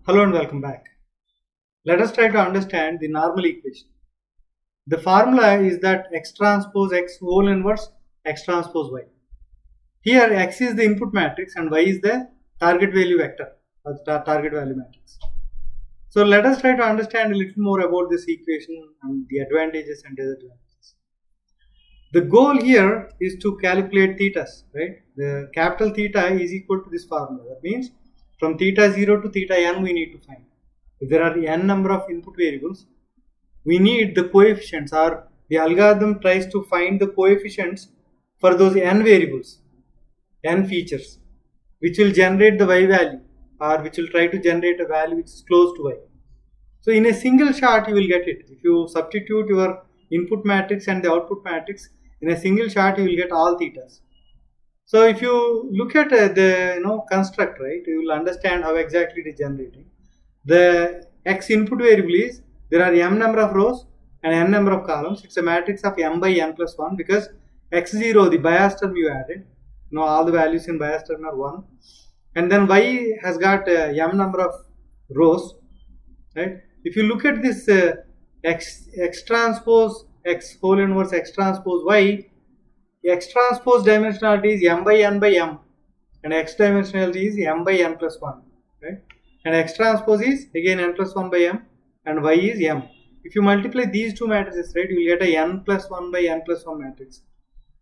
Hello and welcome back. Let us try to understand the normal equation. The formula is that x transpose x whole inverse x transpose y. Here x is the input matrix and y is the target value vector or the target value matrix. So let us try to understand a little more about this equation and the advantages and disadvantages. The goal here is to calculate thetas, right? The capital theta is equal to this formula. That means from theta 0 to theta n we need to find. If there are n number of input variables, we need the coefficients, or the algorithm tries to find the coefficients for those n variables, n features, which will generate the y value, or which will try to generate a value which is close to y. So in a single shot you will get it. If you substitute your input matrix and the output matrix, in a single shot you will get all thetas. So if you look at the construct, right, you will understand how exactly it is generating. The x input variable is, there are m number of rows and n number of columns. It's a matrix of m by n plus 1 because x0, the bias term you added, all the values in bias term are 1. And then y has got m number of rows, right? If you look at this x transpose x whole inverse x transpose y, x transpose dimensionality is m by n by m and x dimensionality is m by n plus 1, right? And x transpose is again n plus 1 by m and y is m. If you multiply these two matrices, right, you will get a n plus 1 by n plus 1 matrix.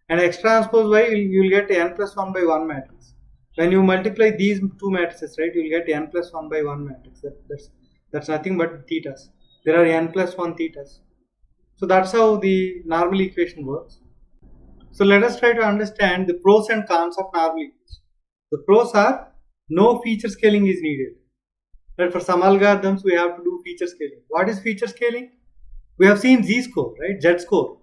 And x transpose y, you will get n plus 1 by 1 matrix. When you multiply these two matrices, right, you will get n plus 1 by 1 matrix. That's nothing but thetas. There are n plus 1 thetas. So that's how the normal equation works. So let us try to understand the pros and cons of normal equation. The pros are no feature scaling is needed. But for some algorithms we have to do feature scaling. What is feature scaling? We have seen z-score, right? Z-score.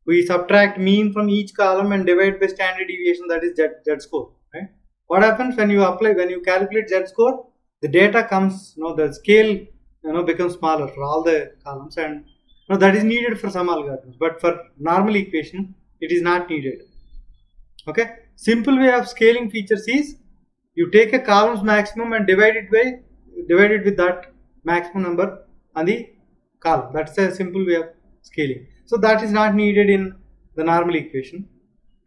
We subtract mean from each column and divide by standard deviation, that is Z-score, right? What happens when you calculate Z-score? The data comes, the scale, becomes smaller for all the columns, and that is needed for some algorithms. But for normal equation, it is not needed. Okay? Simple way of scaling features is you take a column's maximum and divide it with that maximum number on the column. That's a simple way of scaling. So that is not needed in the normal equation.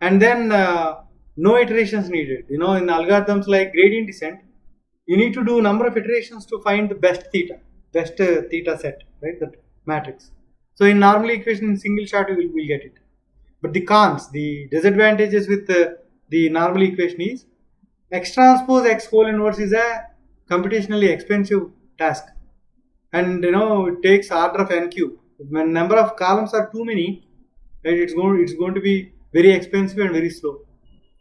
And then no iterations needed. In algorithms like gradient descent, you need to do number of iterations to find the best theta set, right? That matrix. So in normal equation, in single shot you will get it. But the cons, the disadvantages with the normal equation is x transpose x whole inverse is a computationally expensive task, and it takes order of n cube. When number of columns are too many, right, it's going to be very expensive and very slow.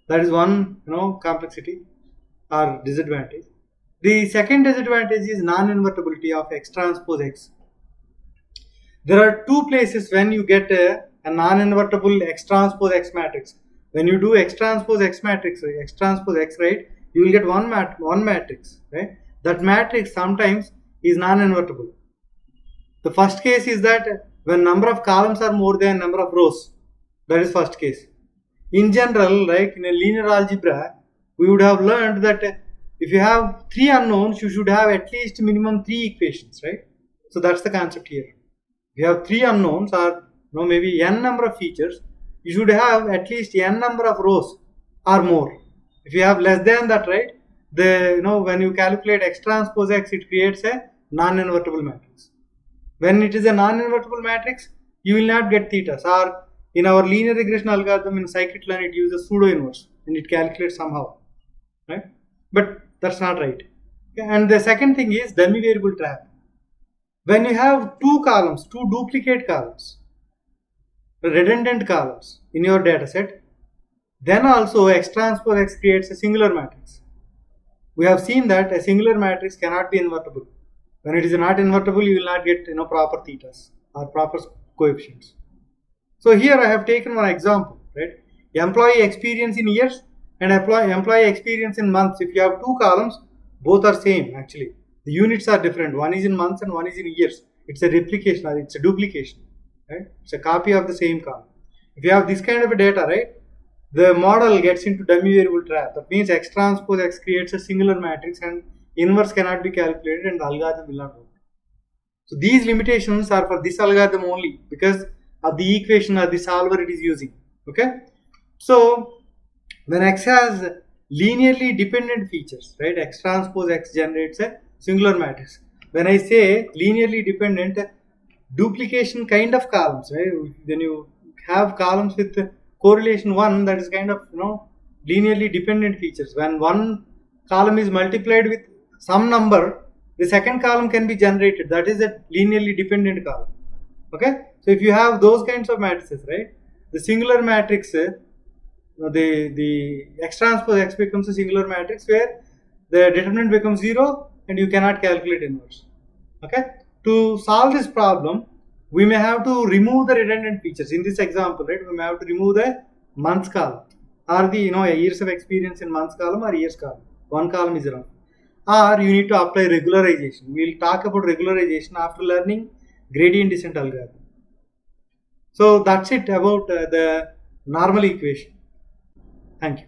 That is one complexity or disadvantage. The second disadvantage is non-invertibility of x transpose x. There are two places when you get a non-invertible x transpose x matrix. When you do x transpose x matrix, x transpose x, right, you will get one matrix, right? That matrix sometimes is non-invertible. The first case is that when number of columns are more than number of rows. That is first case. In general, right, in a linear algebra, we would have learned that if you have 3 unknowns, you should have at least minimum 3 equations, right? So that's the concept here. If you have 3 unknowns or maybe n number of features, you should have at least n number of rows or more. If you have less than that, right, when you calculate x transpose x, it creates a non-invertible matrix. When it is a non-invertible matrix, you will not get thetas. Or in our linear regression algorithm in scikit-learn, it uses pseudo-inverse and it calculates somehow, right? But that's not right. Okay? And the second thing is dummy variable trap. When you have two duplicate columns, redundant columns in your data set, then also x transpose x creates a singular matrix. We have seen that a singular matrix cannot be invertible. When it is not invertible, you will not get proper thetas or proper coefficients. So here I have taken one example, right? Employee experience in years and employee experience in months. If you have two columns, both are same actually. The units are different. One is in months and one is in years. It's a replication or it's a duplication, right? It's a copy of the same column. If you have this kind of a data, right, the model gets into dummy variable trap. That means x transpose x creates a singular matrix and inverse cannot be calculated and the algorithm will not work. So these limitations are for this algorithm only because of the equation or the solver it is using. Okay. So when X has linearly dependent features, right? X transpose X generates a singular matrix. When I say linearly dependent, duplication kind of columns, right? Then you have columns with correlation 1, that is kind of linearly dependent features. When one column is multiplied with some number, the second column can be generated. That is a linearly dependent column. Okay, so if you have those kinds of matrices, right, the singular matrix, the X transpose X becomes a singular matrix where the determinant becomes 0 and you cannot calculate inverse. Okay, to solve this problem, we may have to remove the redundant features. In this example, right, we may have to remove the months column or the years of experience in months column or years column. One column is enough. Or you need to apply regularization. We'll talk about regularization after learning gradient descent algorithm. So that's it about the normal equation. Thank you.